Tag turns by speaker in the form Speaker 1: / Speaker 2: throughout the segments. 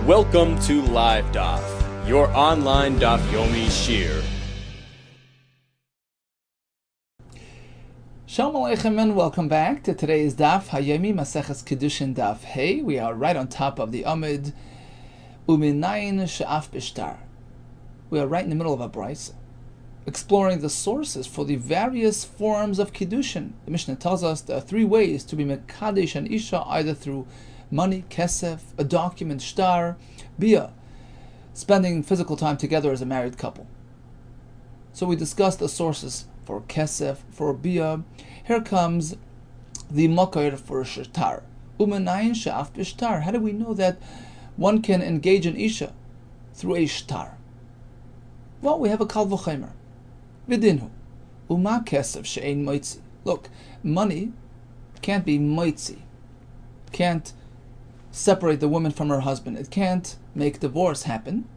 Speaker 1: Welcome to Live DAF, your online DAF Yomi Shir.
Speaker 2: Shalom Aleichem and welcome back to today's DAF Hayomi Maseches KIDDUSHIN DAF Hey. We are right on top of the Amid Uminayin She'af Bishtar. We are right in the middle of a brisa, exploring the sources for the various forms of Kiddushin. The Mishnah tells us there are three ways to be Mekadesh and Isha, either through money, kesef, a document, shtar, bia, spending physical time together as a married couple. So we discussed the sources for kesef, for bia. Here comes the makar for shtar. Umanayin she'af b'shtar. How do we know that one can engage in isha through a shtar? Well, we have a kal v'chomer. Vidinhu. Uma kesef she'ein moitzi. Look, money can't be moitzi. Can't separate the woman from her husband. It can't make divorce happen.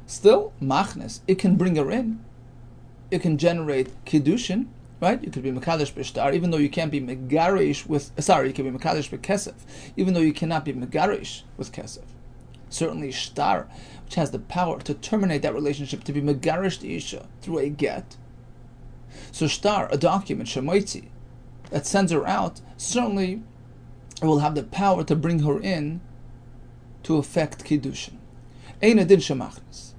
Speaker 2: Still, machnes, it can bring her in. It can generate kiddushin, right? You could be mekadesh b'shtar, even though you can't be megarish with. You can be mekadesh b'kesef, even though you cannot be megarish with kesef. Certainly, shtar, which has the power to terminate that relationship, to be megarish the isha through a get. So shtar, a document, shemoitzi, that sends her out, certainly it will have the power to bring her in to effect kiddushin. Ein adin shemachnes.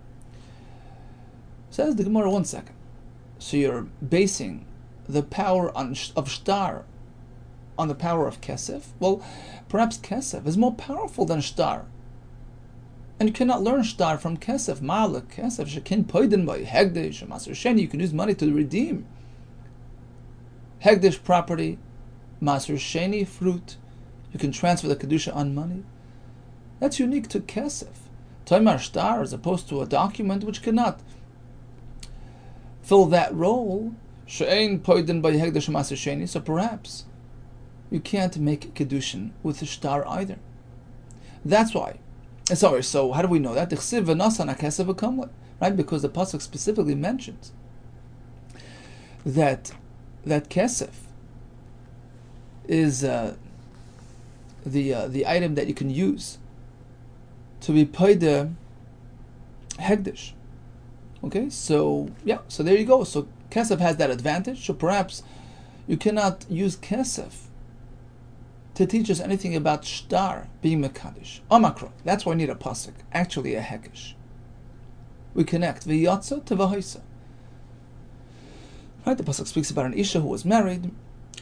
Speaker 2: Says the Gemara, 1 second. So you're basing the power of shtar on the power of kesef? Well, perhaps kesef is more powerful than shtar. And you cannot learn shtar from kesef. Ma'ala kesef shekin poiden by hegdish maser sheni. You can use money to redeem hegdish property, maser sheni fruit. You can transfer the kedusha on money. That's unique to kesef. Toimar shtar, as opposed to a document which cannot fill that role. She'ein poiden by hegdish maser sheni. So perhaps you can't make kedushin with the shtar either. That's why. Sorry. So how do we know that? Right? Because the pasuk specifically mentions that kesef is the item that you can use to be paid hegdish. Okay, so yeah, so there you go. So kesef has that advantage. So perhaps you cannot use kesef to teach us anything about shtar being mekadesh. Omakro. That's why we need a pasuk, actually a hekesh. We connect v'yatza to v'hoisa. Right, the pasuk speaks about an isha who was married,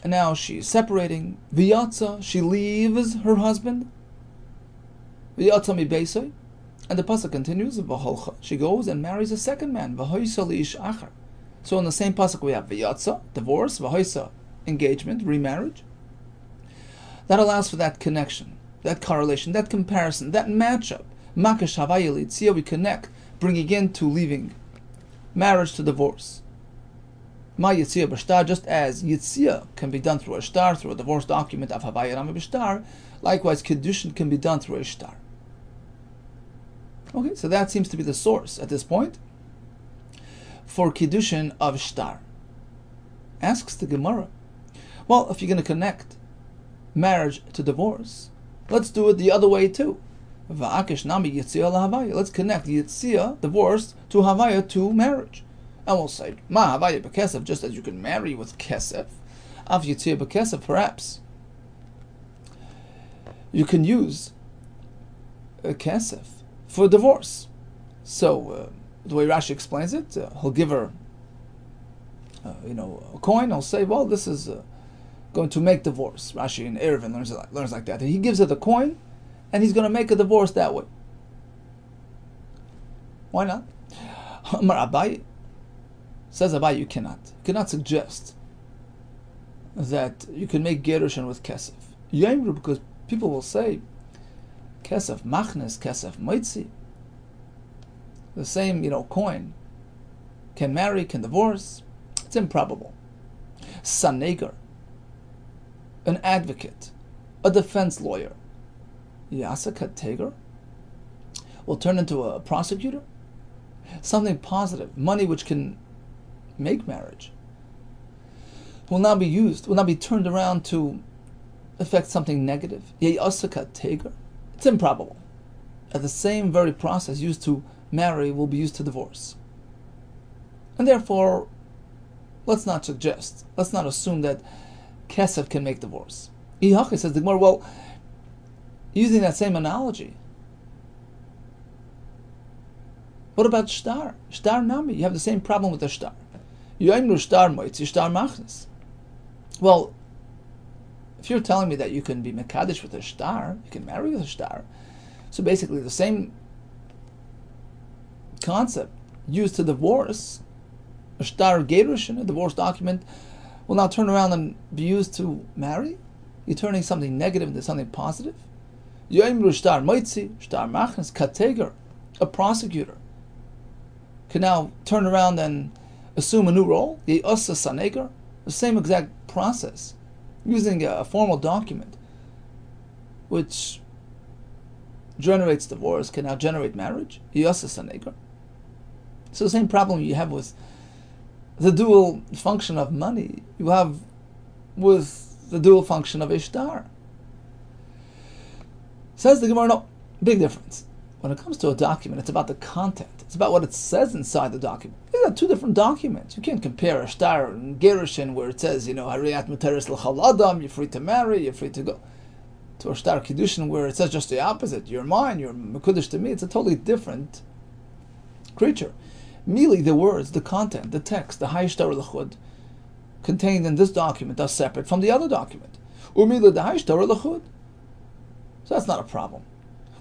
Speaker 2: and now she's separating. V'yatza, she leaves her husband. V'yatza mi beisai. And the pasuk continues, v'holcha. She goes and marries a second man. V'hoisa li'ish achar. So in the same pasuk we have v'yatza, divorce, v'hoisa, engagement, remarriage. That allows for that connection, that correlation, that comparison, that matchup. Makesh havaya litzia, we connect, bringing in to leaving, marriage to divorce. Ma yitzia b'shtar, just as yitzia can be done through a shtar, through a divorce document of havaya rama b'shtar, likewise kiddushin can be done through a shtar. Okay, so that seems to be the source at this point for kiddushin of shtar. Asks the Gemara, well, if you're going to connect marriage to divorce, let's do it the other way too. Va'akesh nami yitzia lahavaya. Let's connect yitzia, divorce, to havaya, to marriage. And we'll say, ma havaya b'kesef, just as you can marry with kesef, av yitzia b'kesef, perhaps you can use a kesef for divorce. So the way Rashi explains it, he'll give her, a coin. He'll say, well, this is going to make divorce. Rashi in Eruvin learns like that. He gives her the coin, and he's going to make a divorce that way. Why not? Amar Abaye, says Abaye, you cannot. You cannot suggest that you can make gerushin with kesef. Yemru, because people will say, kesef machnes, kesef moitzi. The same, coin can marry, can divorce. It's improbable. Sanegar, an advocate, a defense lawyer, Yasaka Teger, will turn into a prosecutor. Something positive, money which can make marriage, will now be used, will now be turned around to affect something negative. Yasaka Teger. It's improbable. that the same very process used to marry will be used to divorce. And therefore, let's not assume that kesef can make divorce. Ihachi, says the Gemara, well, using that same analogy, what about shtar? Shtar nami, you have the same problem with the shtar. Yoimru shtar moitzi, shtar machnes. Well, if you're telling me that you can be mekadesh with a shtar, you can marry with a shtar, so basically the same concept used to divorce, a shtar gerushin, a divorce document, will now turn around and be used to marry? You're turning something negative into something positive? Yoimru shtar moitzi, shtar machnes, kateger, a prosecutor, can now turn around and assume a new role, the osa saneger, the same exact process, using a formal document which generates divorce, can now generate marriage, osa saneger. So the same problem you have with the dual function of money, you have with the dual function of ishtar. Says the Gemara, no, big difference. When it comes to a document, it's about the content. It's about what it says inside the document. These are two different documents. You can't compare a shtar and gerushin where it says, hariyat muteres l'chal adam, you're free to marry, you're free to go, to a shtar kiddushin where it says just the opposite. You're mine, you're mekudesh to me. It's a totally different creature. Merely the words, the content, the text, the hayshtar l'chud contained in this document are separate from the other document. Umila the hayshtar l'chud. So that's not a problem.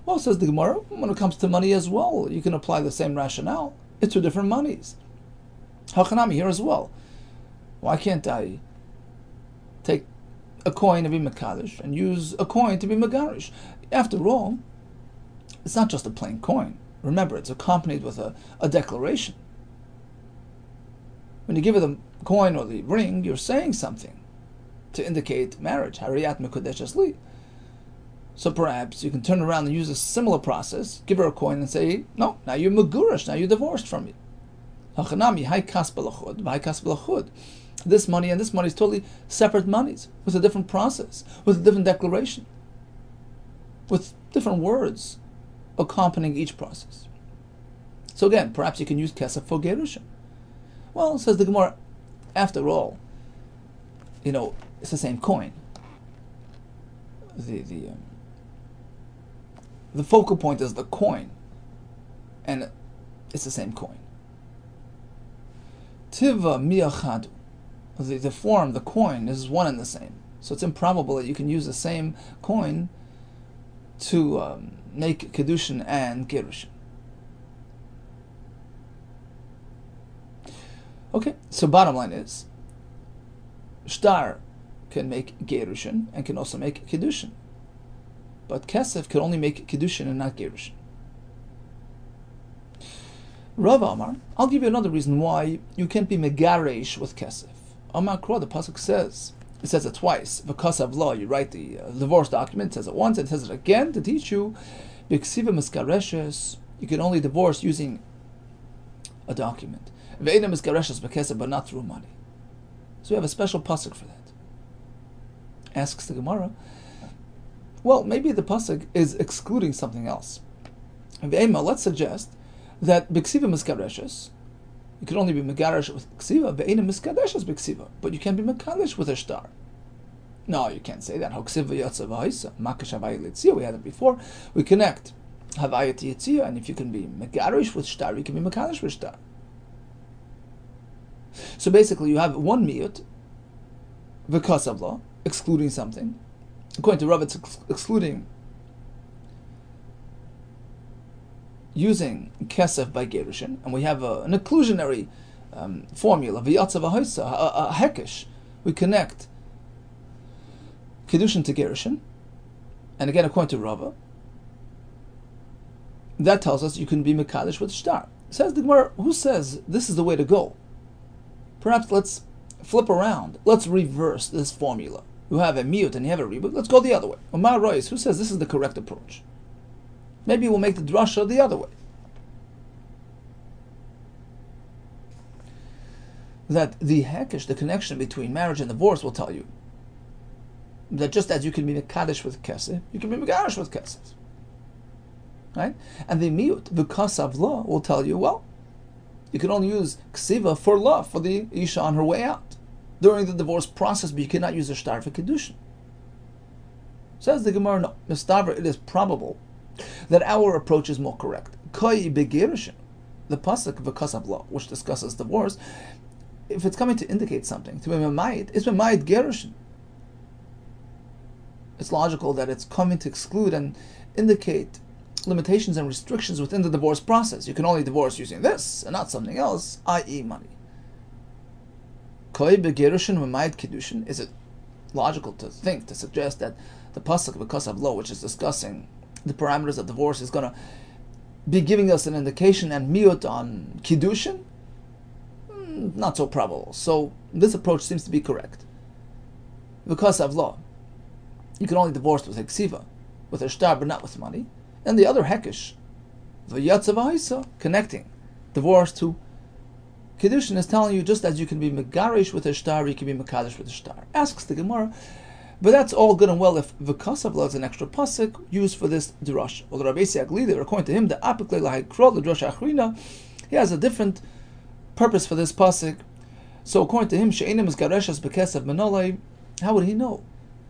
Speaker 2: Well, says the Gemara, when it comes to money as well, you can apply the same rationale. It's two different monies. Hachanami here as well. Why can't I take a coin to be Mekadosh and use a coin to be Megarish? After all, it's not just a plain coin. Remember, it's accompanied with a declaration. When you give it the coin or the ring, you're saying something to indicate marriage. Hariyat mekudesh li. So perhaps you can turn around and use a similar process, give her a coin and say, no, now you're megurish, now you're divorced from me. This money and this money is totally separate monies, with a different process, with a different declaration, with different words accompanying each process. So again, perhaps you can use kesef for gerushin. Well, says the Gemara, after all, it's the same coin. The focal point is the coin, and it's the same coin. Tiva miyachadu, the form, the coin, is one and the same. So it's improbable that you can use the same coin to make kiddushin and gerushin. Okay, so bottom line is, shtar can make gerushin and can also make kiddushin. But kesef can only make kiddushin and not gerushin. Rav Amar, I'll give you another reason why you can't be megaresh with kesef. Amar Kro, the pasuk says, it says it twice. Because of law, you write the divorce document, it says it once, it says it again to teach you, b'ksiva miskareshes, you can only divorce using a document. Ve'ena miskareshes b'kesef, but not through money. So we have a special pasuk for that. Asks the Gemara, well, maybe the pasuk is excluding something else. Ve'ema, let's suggest that b'ksiva miskareshes, you can only be megaresh with ksiva, ve'ena miskareshes b'ksiva, but you can't be mekadesh with a shtar. No, you can't say that. Hoksiva yatsa v'haisa, makash havaya litzia, we had it before. We connect havaya to yitzia, and if you can be megaresh with shtar, you can be mekadesh with shtar. So basically, you have one miyut, because of law, excluding something. According to Rav, it's excluding using kesef by gerushin, and we have an inclusionary formula, v'yatza v'haisa, a hekesh. We connect kiddushin to gerushin, and again, according to Rav, that tells us you can be mekadesh with shtar. Says the Gemara, who says this is the way to go? Perhaps let's flip around. Let's reverse this formula. You have a miyut and you have a ribut. Let's go the other way. Omar Royce, who says this is the correct approach? Maybe we'll make the drasha the other way. That the hekesh, the connection between marriage and divorce, will tell you that just as you can be mekadesh with kesef, you can be megarish with kesef. right? And the miut, v'kasav law, will tell you, well, you can only use ksiva for law, for the isha on her way out during the divorce process, but you cannot use a shtar for kiddushin. Says the Gemara, no, Mistaver, it is probable that our approach is more correct. Koi begerushin, the pasuk v'kasav law, which discusses divorce, if it's coming to indicate something, to be memayit, it's memayit gerushin. It's logical that it's coming to exclude and indicate limitations and restrictions within the divorce process. You can only divorce using this and not something else, i.e. money. Koi begerushin memayit kiddushin, is it logical to think, to suggest that the pasuk v'kasav law, which is discussing the parameters of divorce, is going to be giving us an indication and miut on kiddushin? Not so probable. So this approach seems to be correct. V'kasav law, you can only divorce with a ksiva, with a shtar, but not with money. And the other hekesh, v'yatzav ha'isa, connecting divorce to kiddushin, is telling you just as you can be megarish with a shtar, you can be mekadosh with a shtar. Asks the Gemara, but that's all good and well if v'kasav law is an extra pasuk used for this drasha. Well, Rabbi Yehuda, according to him, the apikle lahikro the drasha achrina, he has a different purpose for this pasuk. So according to him, she'enim is gareshas b'kesav menolei. How would he know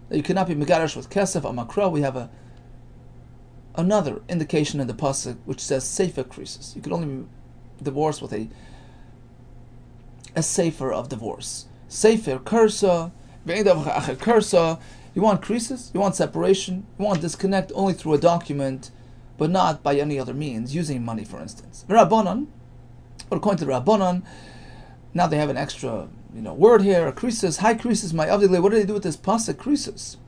Speaker 2: that you cannot be megaresh with kesef amakra? We have another indication in the pasuk which says sefer krisis. You can only divorce with a sefer of divorce. Sefer kursa. You want creases, you want separation, you want disconnect only through a document, but not by any other means, using money, for instance. Rabbanon, but according to the Rabbanon, now they have an extra, word here, creases, high creases, my avdile. What do they do with this pasuk creases?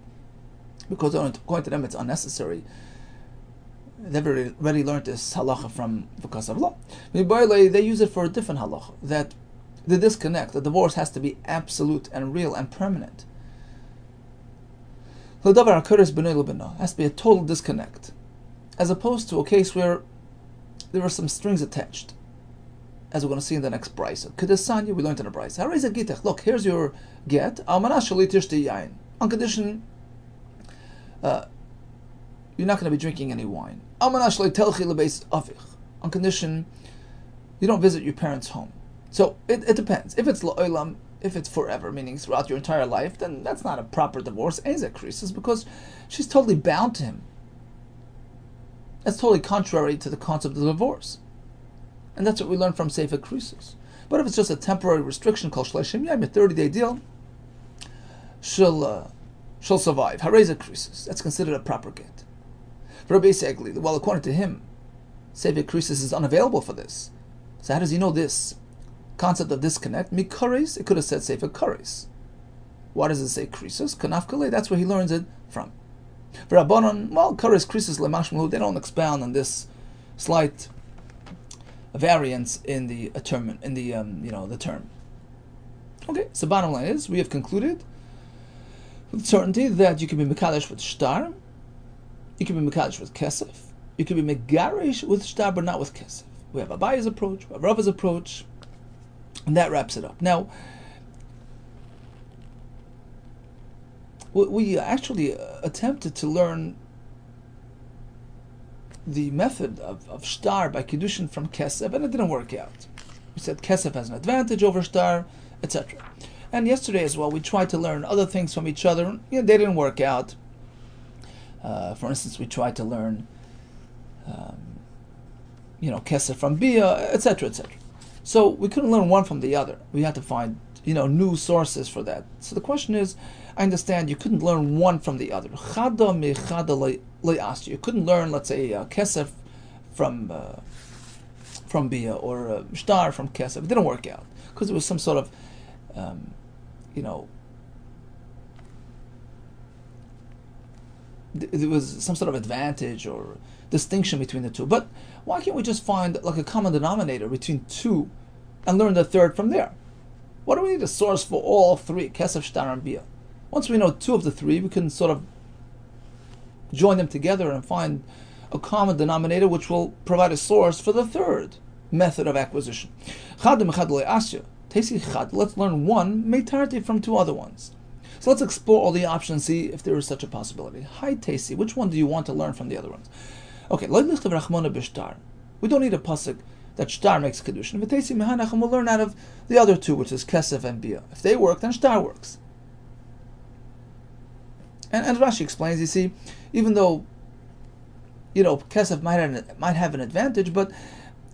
Speaker 2: Because according to them, it's unnecessary. They've already learned this halacha from v'kasav law. They use it for a different halacha, that the disconnect, the divorce, has to be absolute and real and permanent. Has to be a total disconnect, as opposed to a case where there are some strings attached, as we're going to see in the next brisa. KIDDUSHIN, we learned in the brisa. Look, here's your get. On condition, you're not going to be drinking any wine. On condition, you don't visit your parents' home. So it depends. If it's la'olam, if it's forever, meaning throughout your entire life, then that's not a proper divorce. Ezek krisis, because she's totally bound to him. That's totally contrary to the concept of divorce, and that's what we learn from sefer krisis. But if it's just a temporary restriction called shleishim yom, a 30-day deal, she'll survive. Hareza krisis. That's considered a proper get. Rabbi Yehuda, well, according to him, sefer krisis is unavailable for this. So how does he know this concept of disconnect? Mikares, it could have said sefer kares. Why does it say krisis? Kanafkale, that's where he learns it from. For Rabbanon, well, kares krisis lemashmalu, they don't expound on this slight variance in the term, the term. Okay, so bottom line is, we have concluded with certainty that you can be mekadesh with shtar, you can be mekadesh with kesef, you can be megarish with shtar, but not with kesef. We have Abaye's approach, we have Rava's approach, and that wraps it up. Now, we actually attempted to learn the method of shtar by kiddushin from kesef, and it didn't work out. We said kesef has an advantage over shtar, etc. And yesterday as well, we tried to learn other things from each other. They didn't work out. For instance, we tried to learn kesef from bia, etc., etc. So we couldn't learn one from the other. We had to find, new sources for that. So the question is, I understand you couldn't learn one from the other. Chada me chada le'asya. You couldn't learn, let's say, kesef from bia or shtar from kesef. It didn't work out because there was some sort of, there was some sort of advantage or distinction between the two. But why can't we just find like a common denominator between two and learn the third from there? Why do we need a source for all three, kesef, shtar, and bia? Once we know two of the three, we can sort of join them together and find a common denominator which will provide a source for the third method of acquisition. Let's learn one meitarti from two other ones. So let's explore all the options, see if there is such a possibility. Hi Tasi, which one do you want to learn from the other ones? Okay, we don't need a pasuk that shtar makes kiddushin. And we'll learn out of the other two, which is kesef and bia. If they work, then shtar works. And Rashi explains, you see, even though, kesef might have an advantage, but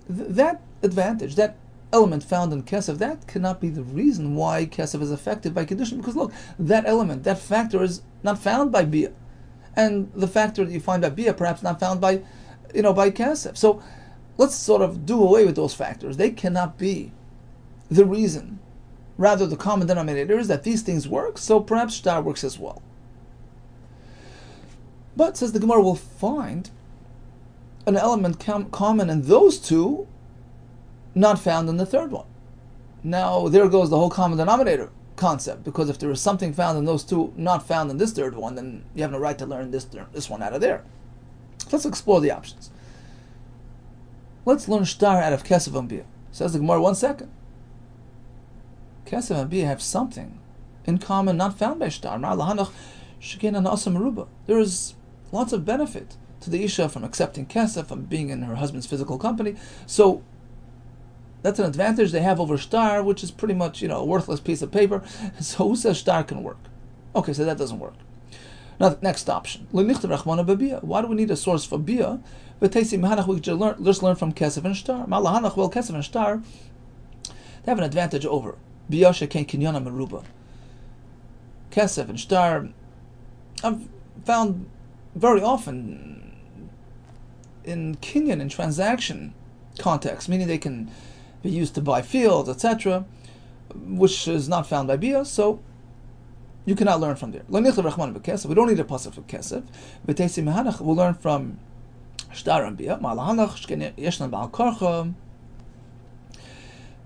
Speaker 2: that advantage, that element found in kesef, that cannot be the reason why kesef is affected by kiddushin. Because look, that element, that factor is not found by bia, and the factor that you find by bia perhaps not found by, by kesef. So let's sort of do away with those factors. They cannot be the reason. Rather, the common denominator is that these things work, so perhaps shtar works as well. But, says the Gemara, will find an element common in those two, not found in the third one. Now, there goes the whole common denominator concept, because if there is something found in those two, not found in this third one, then you have no right to learn this one out of there. Let's explore the options. Let's learn shtar out of kesef and bia. Says the Gemara, 1 second. Kesef and bia have something in common not found by shtar. There is lots of benefit to the isha from accepting kesef, from being in her husband's physical company. So that's an advantage they have over shtar, which is pretty much a worthless piece of paper. So who says shtar can work? Okay, so that doesn't work. Now, the next option. Why do we need a source for bia? We just learn from kesef and shtar. Well, kesef and shtar, they have an advantage over bia sheken kinyana meruba. Kesef and shtar, I've found very often in kinyan, in transaction context, meaning they can be used to buy fields, etc., which is not found by bia, so you cannot learn from there. We don't need a pasuk for kesef. We'll learn from shtar and bia.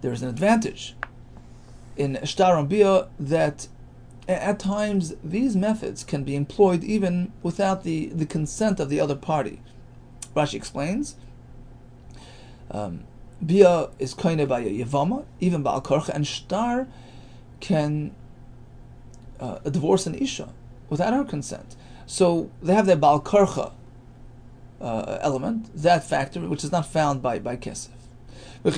Speaker 2: There is an advantage in shtar and bia that at times these methods can be employed even without the consent of the other party. Rashi explains, bia is koine by a yevama, even ba'al korcha, and shtar can divorce an isha without her consent. So they have that ba'al korcha element, that factor, which is not found by kesef. Well,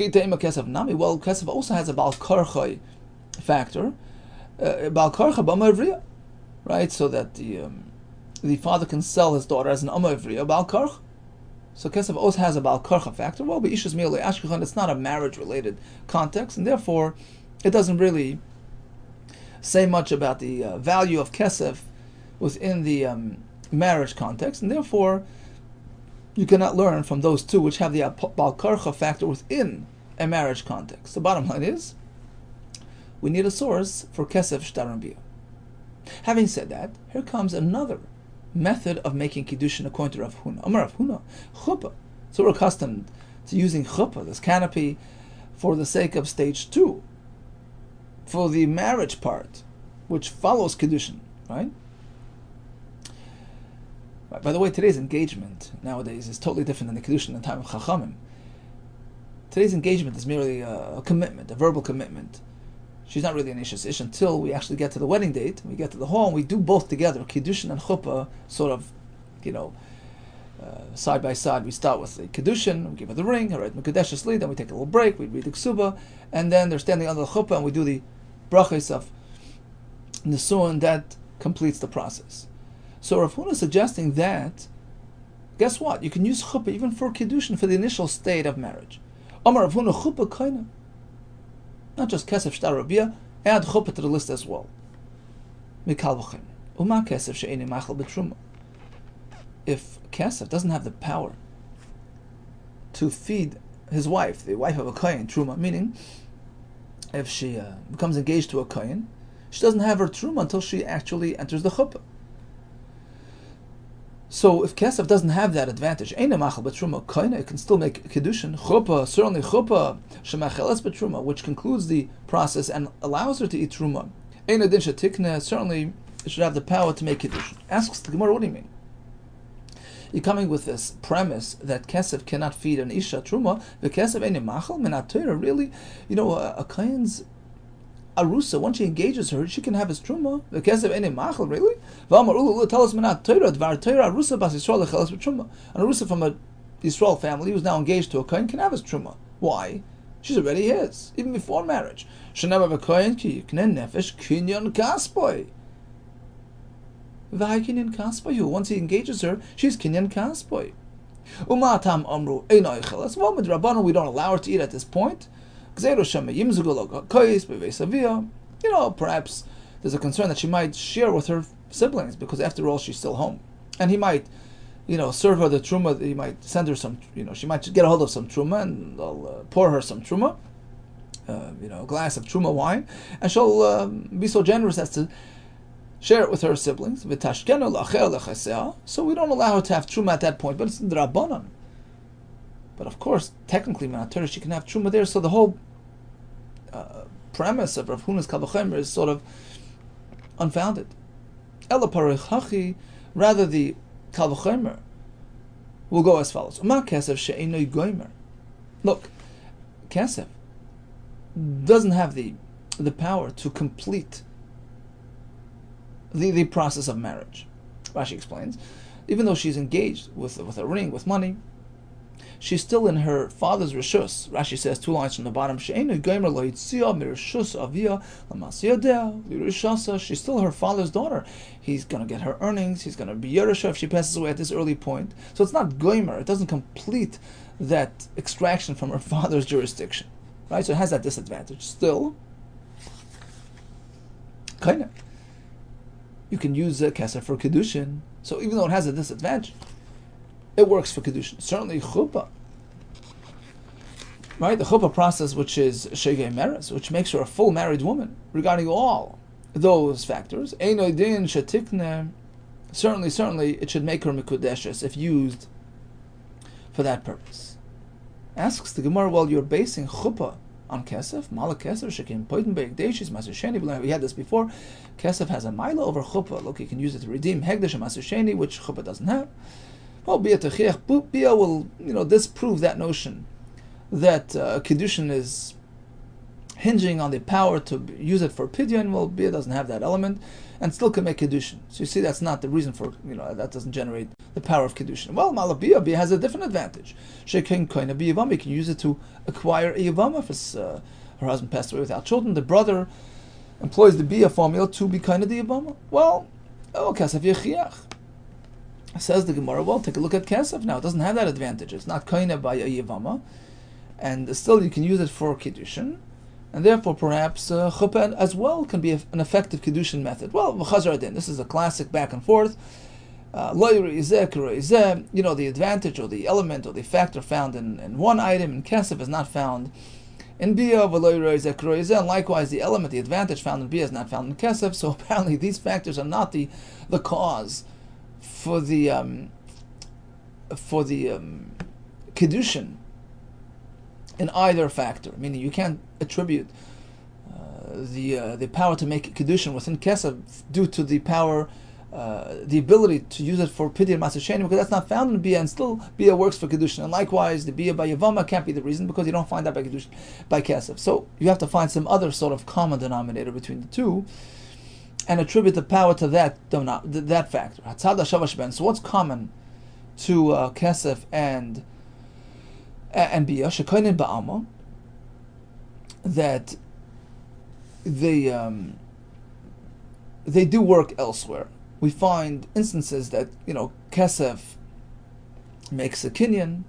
Speaker 2: kesef also has a ba'al korcha factor, ba'al korcha b'ama ivriya, right? So that the father can sell his daughter as an amma ivriya, ba'al korcha. So kesef also has a ba'al korcha factor. Well, b'ishas mi'olei ashkechan, it's not a marriage-related context, and therefore it doesn't really say much about the value of kesef within the marriage context, and therefore you cannot learn from those two which have the ba'al korcha factor within a marriage context. The bottom line is, we need a source for kesef, shtar, and bia. Having said that, here comes another method of making kiddushin according to Rav Huna. Amar Rav Huna, chuppah. So we're accustomed to using chuppah, this canopy, for the sake of stage 2, for the marriage part, which follows kiddushin, right? By the way, today's engagement nowadays is totally different than the kiddushin in the time of Chachamim. Today's engagement is merely a commitment, a verbal commitment. She's not really an ish until we actually get to the wedding date. We get to the hall, and we do both together, kiddushin and chuppah, sort of, side by side. We start with the kiddushin, we give her the ring, her mekudeshes li, then we take a little break, we read the ksuba, and then they're standing under the chuppah, and we do the brachos of nisuin. That completes the process. So Rav Huna is suggesting that, guess what? You can use chuppah even for kiddushin, for the initial state of marriage. Amar Rav Huna, chuppah kaina. Not just kesef, shtar, bia, add chuppah to the list as well. Mikal v'chen. Uma kesef she'eni machal b'truma. If kesef doesn't have the power to feed his wife, the wife of a kohen, truma, meaning if she becomes engaged to a kohen, she doesn't have her truma until she actually enters the chuppah. So if kesef doesn't have that advantage, ein machal b'truma kohen, it can still make kiddushin. Chuppah, certainly chuppah shemacheles b'truma, which concludes the process and allows her to eat truma. Ein adin shetikne, certainly it should have the power to make kiddushin. Asks the Gemara, what do you mean? You're coming with this premise that kesef cannot feed an isha truma. The kesef ein machal minat Torah. Really, a kohen's arusa, once she engages her, she can have his truma. The kesef ein machal, really? Tell us minat Torah, dvar Torah arusa bas Yisrael lecheles b'truma. An arusa from a Yisrael family who's now engaged to a kohen can have his truma. Why? She's already his, even before marriage. Shenever v'kohen ki yikne nefesh kinyan kaspoy. V'hai kinyan kaspoy. Once he engages her, she's kinyan kaspoy. Umatam amru eino ichelas. Well, with Rabbanu, we don't allow her to eat at this point. Perhaps there's a concern that she might share with her siblings, because after all, she's still home. And he might, serve her the truma. He might send her some, she might get a hold of some truma, and they'll pour her some truma, a glass of truma wine, and she'll be so generous as to share it with her siblings. So we don't allow her to have truma at that point, but it's in the Rabbanan. But of course, technically, she can have truma there. So the whole premise of Rav Huna's Kal V'chomer is sort of unfounded. Ela parechachi, rather the Kal V'chomer will go as follows: Uma kesef she'einoi goymer. Look, kesef doesn't have the power to complete the process of marriage. Rashi explains, even though she's engaged with a ring, with money, she's still in her father's rishus. Rashi says 2 lines from the bottom. She's still her father's daughter. He's going to get her earnings. He's going to be Yerusha if she passes away at this early point. So it's not goymer. It doesn't complete that extraction from her father's jurisdiction. Right? So it has that disadvantage. Still, kind of, you can use Kessler for Kiddushin. So even though it has a disadvantage, it works for Kiddushin. Certainly chuppah. Right? The chuppah process, which is shegei meres, which makes her a full married woman, regarding all those factors. Einoi din shetikne. Certainly, it should make her mikudeshes if used for that purpose. Asks the Gemara, well, you're basing chuppah on kesef, malak kesef, shekim poiten be'egdeshis, maser sheni. We had this before. Kesef has a mila over chuppah. Look, you can use it to redeem hegdesh and maser sheni, which chuppah doesn't have. Well, Bia will, disprove that notion that Kiddushin is hinging on the power to use it for Pidyon. Well, Bia doesn't have that element, and still can make Kiddushin. So you see, that's not the reason for, that doesn't generate the power of Kiddushin. Well, Malabia has a different advantage. Shekin Koina Biyavama, can use it to acquire a Yavama if her husband passed away without children. The brother employs the Bia formula to be kind of the Yavama. Well, Kasef Yechiach. Says the Gemara, well, take a look at Kesef now. It doesn't have that advantage. It's not koine by a Yevama, and still you can use it for Kiddushin, and therefore perhaps Chuppah as well can be an effective Kiddushin method. Well, V'chazar Adin, this is a classic back and forth. The advantage or the element or the factor found in one item in Kesef is not found in Bia, and likewise the element, the advantage found in Bia is not found in Kesef, so apparently these factors are not the cause for the Kiddushin in either factor, meaning you can't attribute the power to make Kiddushin within Kesef due to the power, the ability to use it for Pidyon Maser Sheni, because that's not found in Bia, and still Bia works for Kiddushin. And likewise, the Bia by Yavama can't be the reason, because you don't find that by Kiddushin, by Kesef. So you have to find some other sort of common denominator between the two, and attribute the power to that factor. So what's common to Kesef and Bia? Shekoinin ba'alma, that they do work elsewhere. We find instances that Kesef makes a kinyan,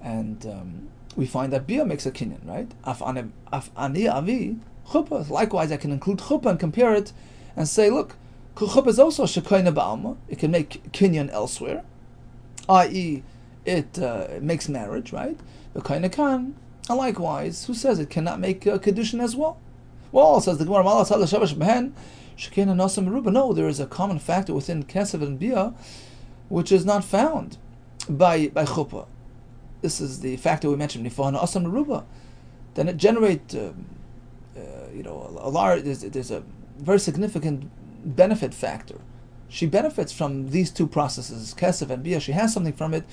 Speaker 2: and we find that Bia makes a kinyan, right? Af ani avi chuppah. Likewise, I can include chuppah and compare it and say, look, chuppah is also shekoina ba'alma. It can make kinyan elsewhere, i.e., it makes marriage, right? V'koina kan. And likewise, who says it cannot make Kiddushin as well? Well, says the Gemara, no, there is a common factor within Kesef and Bia, which is not found by chuppah. This is the factor we mentioned before, asam meruba. Then it generates a large. There's a very significant benefit factor. She benefits from these two processes, Kesef and Bia. She has something from it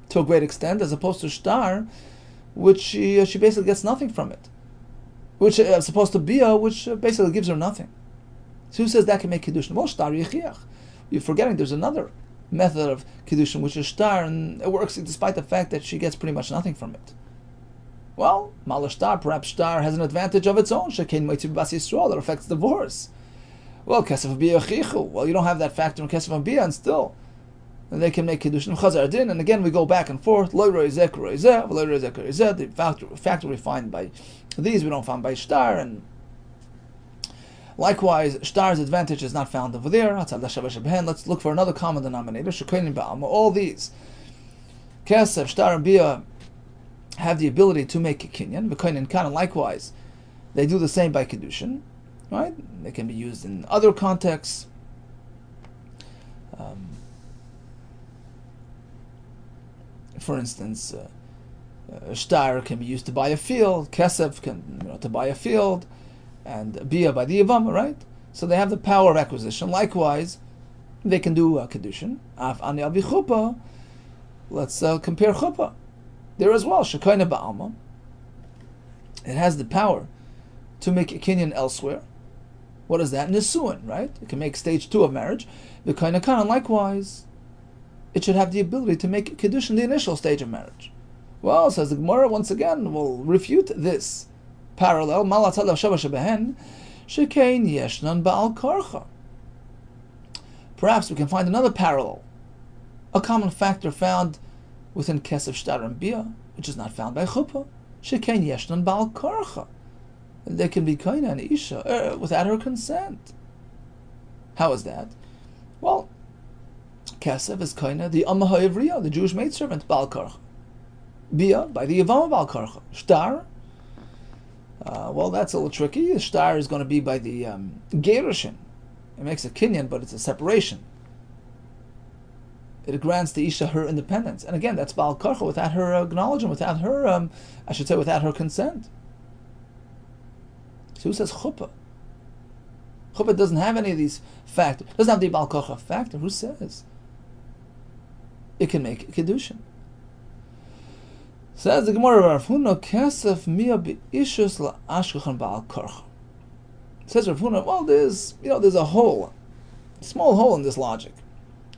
Speaker 2: to a great extent, as opposed to Shtar, which she basically gets nothing from it. Which as opposed to Bia, which basically gives her nothing. So who says that can make Kiddushin? Well, Shtar Yechiach. You're forgetting there's another method of Kiddushin, which is shtar, and it works despite the fact that she gets pretty much nothing from it. Well, Mala shtar, perhaps shtar has an advantage of its own, Shekein Moitzi B'Bas Yisrael, that affects divorce. Well, Kesef Bia Chichu, well, you don't have that factor in Kesef Bia, and still, and they can make Kiddushin Chazar Din, and again we go back and forth, Lo Roizek Roizeh, Lo Roizek Roizeh, the factor we find by these, we don't find by shtar, and likewise, shtar's advantage is not found over there. Let's look for another common denominator. All these, kesef, shtar, and bia, have the ability to make a kinyan. V'koin and kan, likewise, they do the same by kiddushin. Right? They can be used in other contexts. For instance, shtar can be used to buy a field. Kesef can to buy a field. And bia by the Yavam, right? So they have the power of acquisition. Likewise, they can do Kiddushin. Af ani al chuppah. Let's compare chuppah. There as well, Shekoina ba'alma. It has the power to make a kinyan elsewhere. What is that? Nisuin, right? It can make stage 2 of marriage. V'koina kanan, likewise, it should have the ability to make Kiddushin the initial stage of marriage. Well, says the Gemara, once again, will refute this parallel. Perhaps we can find another parallel, a common factor found within kesef, shtar, and bia, which is not found by chuppah. Shekein yeshnan ba'al karcha. There can be kaina and isha without her consent. How is that? Well, kesef is kaina, the amma ha'ivriya, the Jewish maidservant, ba'al karcha. Bia by the yavama ba'al karcha. Shtar. Well, that's a little tricky. The shtar is going to be by the gerushin. It makes a kinyan, but it's a separation. It grants the isha her independence, and again, that's ba'al karcha, without her acknowledgement, without her, without her consent. So who says chuppah? Chuppah doesn't have any of these factors. Doesn't have the ba'al karcha factor. Who says it can make kiddushin? Says the Gemara, Rav Huna, kesef mia beishus la'ashkachan ba'al karcha. Says Rav Huna, well, there's a hole, a small hole in this logic,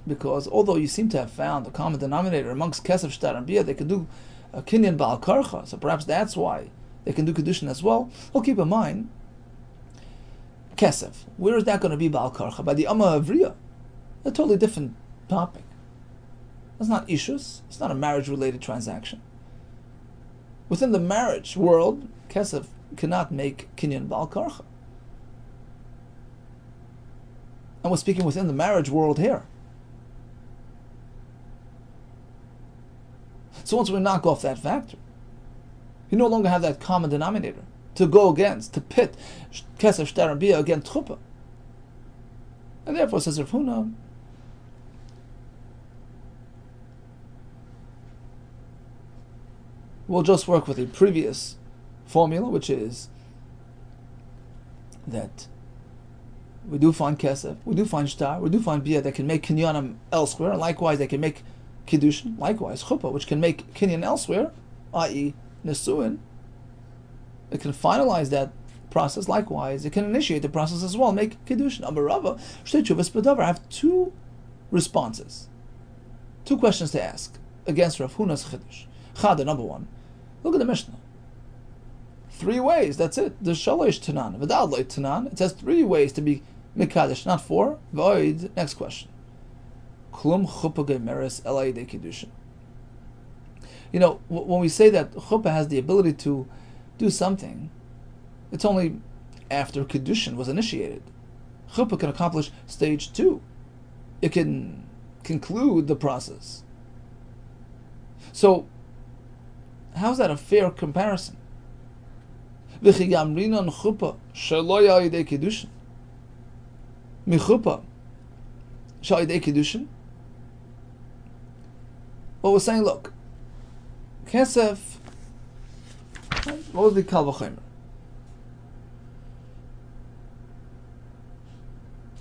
Speaker 2: because although you seem to have found a common denominator amongst kesef, shtar, and bia, they can do a kinyan ba'al karcha, so perhaps that's why they can do kiddushin as well. Well, keep in mind, kesef, where is that going to be ba'al karcha? By the amma avriya, a totally different topic. That's not ishus. It's not a marriage-related transaction. Within the marriage world, kesef cannot make kinyan ba'al karcha. And we're speaking within the marriage world here. So once we knock off that factor, you no longer have that common denominator to go against, to pit kesef, shtar, and bia against chuppah. And therefore, says Rav Huna, we'll just work with the previous formula, which is that we do find kesef, we do find shtar, we do find bia that can make kinyanim elsewhere, and likewise they can make kiddushin, likewise chuppah, which can make kinyan elsewhere, i.e. nesuin. It can finalize that process, likewise it can initiate the process as well, make kiddushin. Amarava, shtei tshuvas b'davar. I have two responses, two questions to ask against Rav Huna's chiddush. Chada, number one, look at the Mishnah. 3 ways, that's it. The shalosh tanan, v'dal loy tanan. It says 3 ways to be mikadosh, not 4. Void. Next question. Klum chuppah gemeres elay de kiddushin. You know, when we say that chuppah has the ability to do something, it's only after kiddushin was initiated. Chuppah can accomplish stage 2. It can conclude the process. So, how is that a fair comparison? V'chiyamrinan chuppah shelo ya'idei kiddushin. Michuppah sha'idei kiddushin. Well, we're saying, look, kesef, what would be kal v'chomer?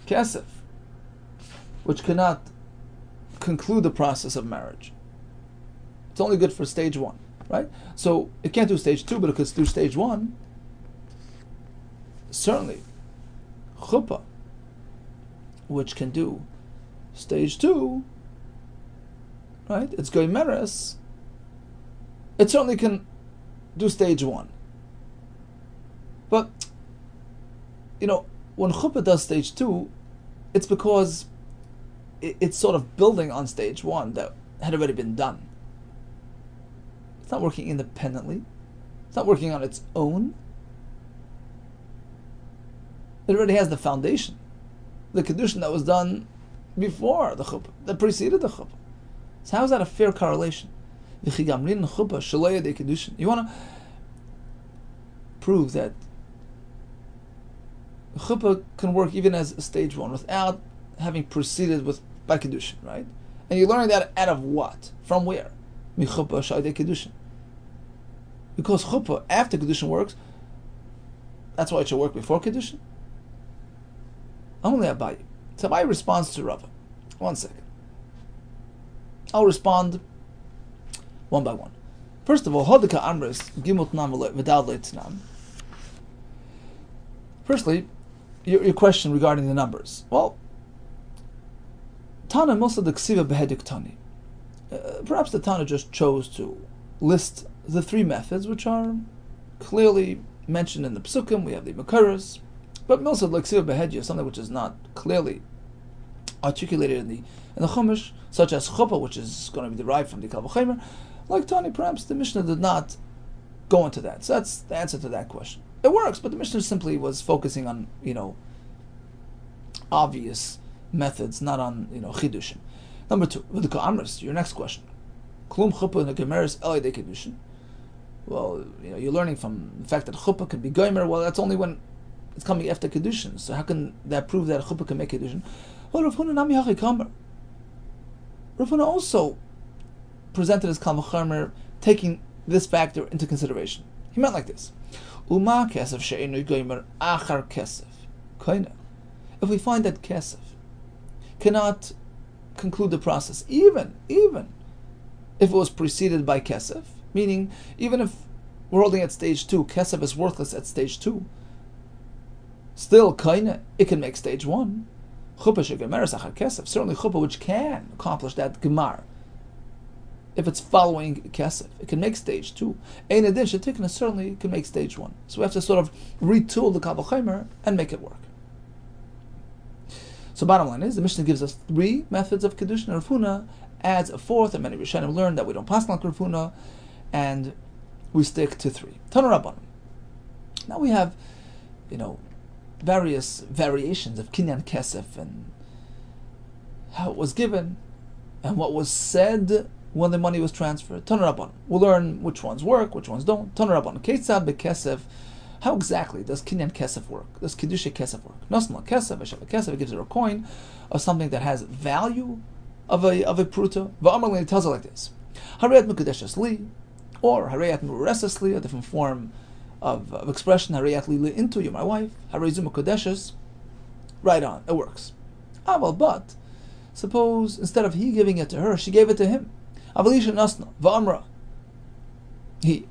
Speaker 2: Kesef, which cannot conclude the process of marriage. It's only good for stage 1, right? So it can't do stage 2, but it could do stage 1. Certainly, chuppah, which can do stage 2, right? It's goymeres. It certainly can do stage 1. But, when chuppah does stage 2, it's because it's sort of building on stage 1 that had already been done. It's not working independently. It's not working on its own. It already has the foundation, the kiddushin that was done before the chuppah, that preceded the chuppah. So how is that a fair correlation? You want to prove that chuppah can work even as stage 1 without having proceeded by kiddushin, right? And you're learning that out of what? From where? Because chuppah after kiddushin works, that's why it should work before kiddushin. Only Abaye. So Abaye responds to Rava. 1 second. I'll respond one by one. First of all, Hodika Amris Gimut Nam V'Dal Leitznam. Firstly, your question regarding the numbers. Well, Tana Musa de Ksiva Behedik Tani. Perhaps the Tana just chose to list the 3 methods which are clearly mentioned in the Psukim. We have the Makaras, but Milsa de Ksiva Behedik, something which is not clearly articulated in the Chumash, such as Chuppah, which is going to be derived from the Kal V'Chomer. Like Tani, perhaps the Mishnah did not go into that. So that's the answer to that question. It works, but the Mishnah simply was focusing on, obvious methods, not on, Chiddushin. Number 2, V'Dika Amris, your next question. Klum Chuppah and Gemeres Elay de Kiddushin. Well, you're learning from the fact that Chuppah can be Gomer. Well, that's only when it's coming after Kiddushin. So how can that prove that Chuppah can make Kiddushin? Well, Rav Huna Nami Hachi Kamer. Rav Huna also presented his Kal V'Chomer, taking this factor into consideration. He meant like this: Uma kesef she'enu gomer achar kesef koina. If we find that kesef cannot conclude the process, even if it was preceded by kesef, meaning even if we're holding at stage 2, kesef is worthless at stage 2, still koina, it can make stage 1. Chuppah she'gemeres achar kesef, certainly chuppah which can accomplish that gemar. If it's following kesef, it can make stage 2. In addition, tikna certainly can make stage 1. So we have to sort of retool the Kal V'Chomer and make it work. So bottom line is, the Mishnah gives us 3 methods of Kiddushin. Rav Huna adds a 4th, and many Rishonim learn that we don't pass like Rav Huna, and we stick to 3. Tanu Rabbanim. Now we have, various variations of Kinyan Kesef and how it was given and what was said when the money was transferred. Tanu Rabbanim. We'll learn which ones work, which ones don't. Tanu Rabbanim. Ketzad beKesef. How exactly does Kinyan Kesef work? Does Kiddushin Kesef work? Nosna Kesef, V'Shem Kesef, it gives her a coin of something that has value of a pruta. V'Amalin tells her like this: Harayat Mekudeshes Li, or Harayat Mureses Li, a different form of expression. Harayat Li into you, my wife. Harayzu Mekudeshes. Right on, it works. Aval, but suppose instead of he giving it to her, she gave it to him. Avalisha Nasna V'Amra. He.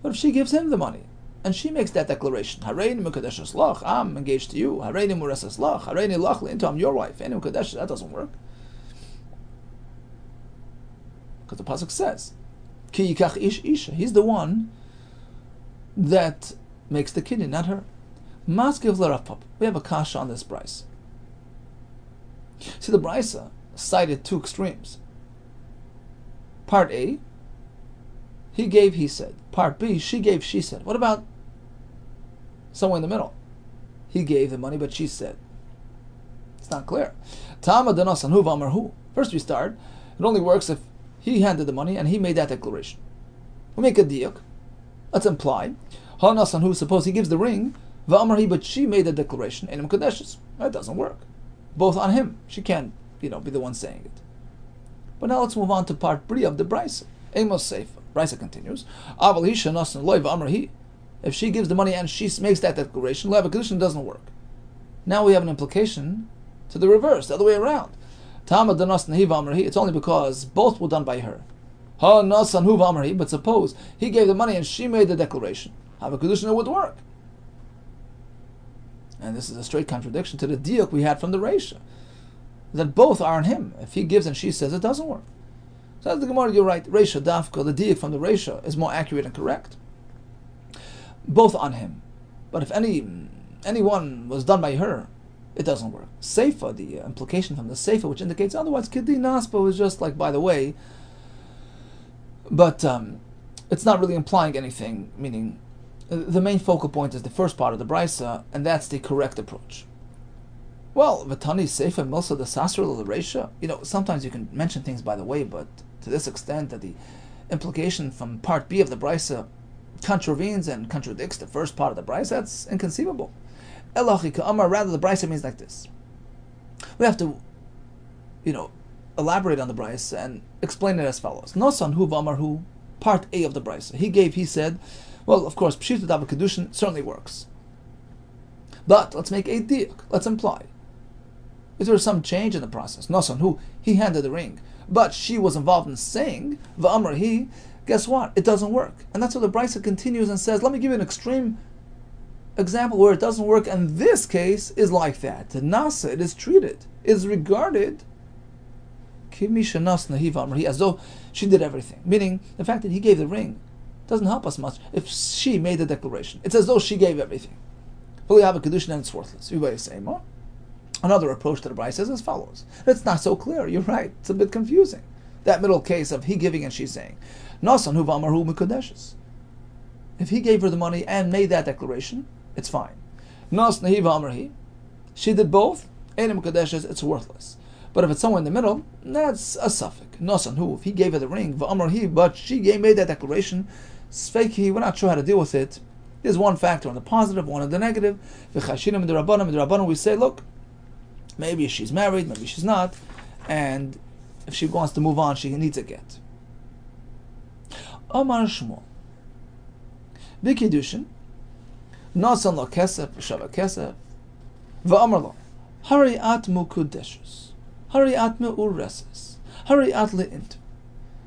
Speaker 2: What if she gives him the money? And she makes that declaration: Hareini Mekudeshes Lach, I'm engaged to you. Hareini Mureses Lach, Hareini Lach into I'm your wife. Any Mekudeshes, that doesn't work. Because the pasuk says, Ki yikach ish isha. He's the one that makes the kinyan, not her. Maskiv l'Rav Papa. We have a kasha on this brisa. See, the brisa cited 2 extremes. Part A, he gave, he said. Part B, she gave, she said. What about somewhere in the middle? He gave the money, but she said. It's not clear. First we start, it only works if he handed the money and he made that declaration. We make a diuk. Let's imply. Suppose he gives the ring, but she made the declaration. That doesn't work. Both on him. She can't, be the one saying it. But now let's move on to part B of the brisa. Amos Sefer. Brisa continues. If she gives the money and she makes that declaration, Kiddushin doesn't work. Now we have an implication to the reverse, the other way around. It's only because both were done by her. But suppose he gave the money and she made the declaration. Kiddushin would work. And this is a straight contradiction to the diuk we had from the Reisha, that both are on him. If he gives and she says, it doesn't work. Says the Gemara, you're right. Reisha Dafka, the diak from the Reisha is more accurate and correct. Both on him. But if anyone was done by her, it doesn't work. Seifa, the implication from the Seifa, which indicates otherwise, Kiddi Naspa is just like, by the way, but it's not really implying anything, meaning the main focal point is the first part of the Brisa, and that's the correct approach. Well, Vatani Seifa Milsa the Sasrul the Reisha, sometimes you can mention things by the way, but to this extent that the implication from part B of the Brisa contravenes and contradicts the first part of the Brisa, that's inconceivable. Elachika Amar, rather the Brisa means like this. We have to, elaborate on the Brisa and explain it as follows. Nosan hu v'amar hu, part A of the Brisa. He said, well, of course, Pshita Davar Kiddushin certainly works. But let's make a diak, let's imply. Is there some change in the process? Nosan hu, he handed the ring, but she was involved in saying, v'amar he, guess what? It doesn't work. And that's why the Brisa continues and says, let me give you an extreme example where it doesn't work, and this case is like that. The Nasa, it is treated, it is regarded as though she did everything. Meaning, the fact that he gave the ring doesn't help us much if she made the declaration. It's as though she gave everything. Fully have a Kiddushin and it's worthless. Another approach to the Brisa is as follows. It's not so clear, you're right, it's a bit confusing. That middle case of he giving and she saying. Nasan hu v'amar hu mikudeshes. If he gave her the money and made that declaration, it's fine. Nas nahi v'amar hi. She did both, ein mikudeshes, it's worthless. But if it's somewhere in the middle, that's a suffix. Nasan hu, if he gave her the ring, v'amar hi, but she made that declaration, sfeiki, we're not sure how to deal with it. There's one factor on the positive, one on the negative. V'chashinim in the Rabbanim, we say, look, maybe she's married, maybe she's not, and if she wants to move on, she needs a get. Amar Shmuel. B'kiddushin, nasan lo kesef, v'shava kesef, v'amar lo, hari at mukudeshes, hari at me'ureses, hari at le'int.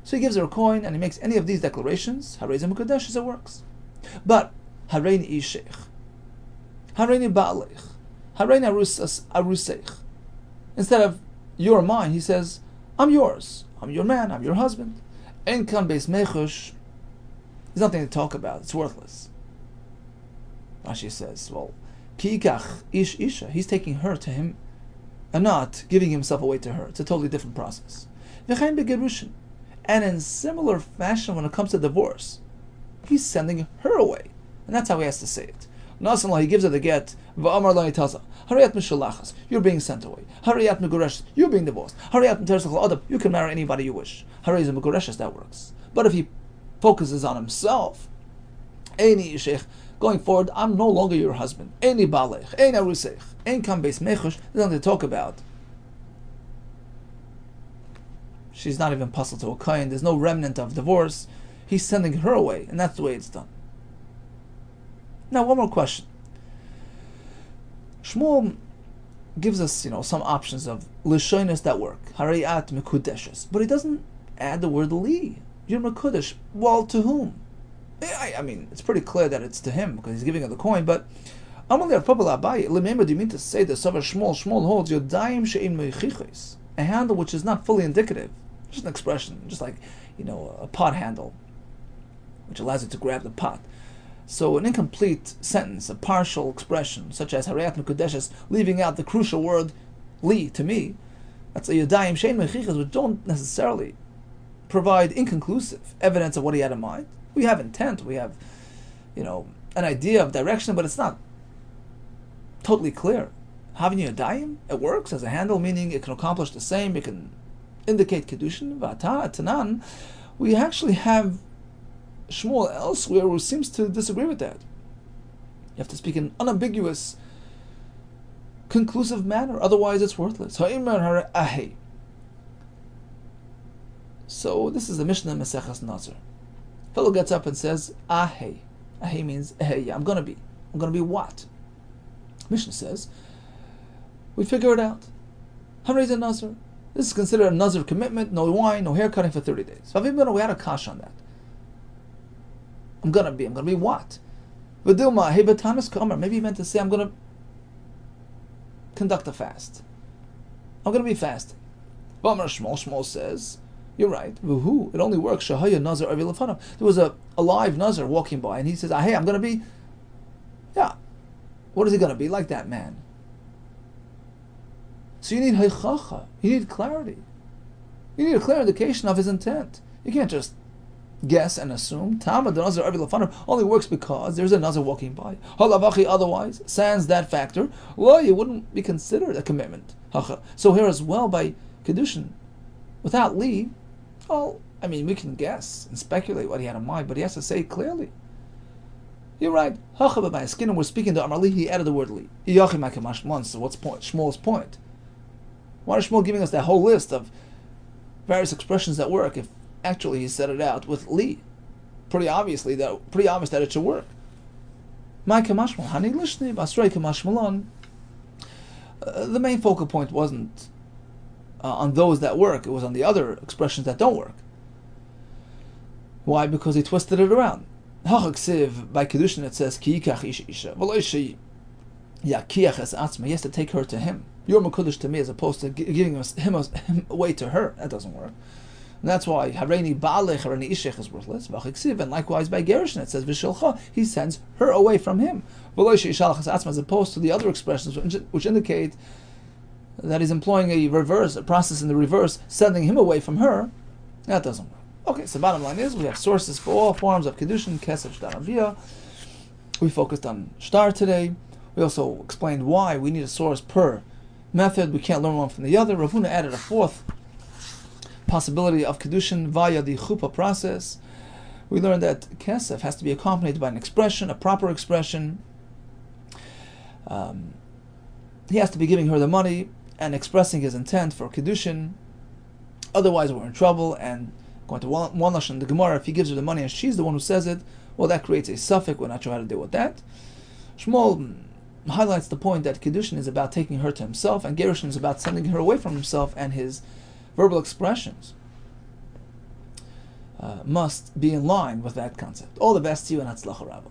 Speaker 2: So he gives her a coin, and he makes any of these declarations, hari ze mukudeshes, it works. But, hareini isheich, hareini ba'aleich, hareini aruseich. Instead of, you're mine, he says, I'm yours, I'm your man, I'm your husband. En kan beis mechush, there's nothing to talk about, it's worthless. Rashi says, well, ki ikach ish isha, he's taking her to him and not giving himself away to her. It's a totally different process. V'chein begerushin, and in similar fashion when it comes to divorce, he's sending her away. And that's how he has to say it. Nasan he gives her the get, v'amar lo yitaza, hariyat mishalachas, you're being sent away. Hariyat megureshes, you're being divorced. Hariyat tersachal adab, you can marry anybody you wish. Hariyat megureshes, that works. But if he focuses on himself, Eini Sheikh, going forward, I'm no longer your husband. Eini Balech, Eini Arusech, Ein Kam Beis Mechush, there's nothing to talk about. She's not even puzzled to a kohen, there's no remnant of divorce. He's sending her away, and that's the way it's done. Now, one more question. Shmuel gives us, some options of lishonis that work. Hariyat mekudeshes, but he doesn't add the word li. You're mekudesh. Well, to whom? I mean, it's pretty clear that it's to him because he's giving her the coin. But remember, do you mean to say that Savar Shmuel holds yodayim she'im meichichos, a handle which is not fully indicative, just an expression, just like a pot handle, which allows you to grab the pot. So an incomplete sentence, a partial expression, such as Hariyat Mekudeshes, leaving out the crucial word li, to me, that's a Yodayim Shein Mechichas, which don't necessarily provide inconclusive evidence of what he had in mind. We have intent, we have, an idea of direction, but it's not totally clear. Having Yodayim, it works as a handle, meaning it can accomplish the same, it can indicate Kiddushin, V'ata, Tanan. We actually have Shmuel elsewhere who seems to disagree with that. You have to speak in unambiguous, conclusive manner, otherwise it's worthless. So this is the Mishnah Maseches Nazir. Fellow gets up and says, Ahei. Ahei means, hey, I'm gonna be what? Mishnah says, we figure it out. Hamrei Nazir. This is considered a Nazir commitment, no wine, no haircutting for 30 days. We had a kash on that. I'm gonna be what? V'dilma, hey, betanis kamer. Maybe he meant to say, I'm gonna conduct a fast. I'm gonna be fasting. V'amar Shmuel says, You're right. Vuhu. It only works. Shahaya nazar avi lefanav. There was a live nazar walking by, and he says, "Hey, I'm going to be." Yeah. What is he going to be like that man? So you need heichacha. You need clarity. You need a clear indication of his intent. You can't just guess and assume. Tama the nazar avi lefanav only works because there's a nazar walking by. Halavachi otherwise, sans that factor, well, you wouldn't be considered a commitment. So here as well by kiddushin, without li, well, I mean, we can guess and speculate what he had in mind, but he has to say it clearly. You're right. Hacha by skin, and we're speaking to Amar Li, he added the word li. So what's point? Shmuel's point. Why is Shmuel giving us that whole list of various expressions that work if actually he set it out with li? Pretty obvious that it should work. The main focal point wasn't on those that work, it was on the other expressions that don't work. Why? Because he twisted it around. By Kiddushin it says, Ki yikach ish isha. He has to take her to him. You're Mekudesh to me, as opposed to giving him away to her. That doesn't work. And that's why Hareini Baalech, Hareini Ishech is worthless. And likewise by Gerushin it says, V'shelcha, he sends her away from him. As opposed to the other expressions which indicate that he's employing a process in the reverse, sending him away from her. That doesn't work. Okay, so bottom line is, we have sources for all forms of Kiddushin, Kesef, Shtar, Aviyah. We focused on Shtar today. We also explained why we need a source per method. We can't learn one from the other. Rav Huna added a fourth possibility of Kiddushin via the Chuppah process. We learned that Kesef has to be accompanied by an expression, a proper expression. He has to be giving her the money and expressing his intent for Kiddushin. Otherwise, we're in trouble. And going to one lashon in the Gemara, if he gives her the money and she's the one who says it, well, that creates a suffix. We're not sure how to deal with that. Shmuel highlights the point that Kiddushin is about taking her to himself, and Gerushin is about sending her away from himself, and his verbal expressions must be in line with that concept. All the best to you, and Hatzlacha Rabbah.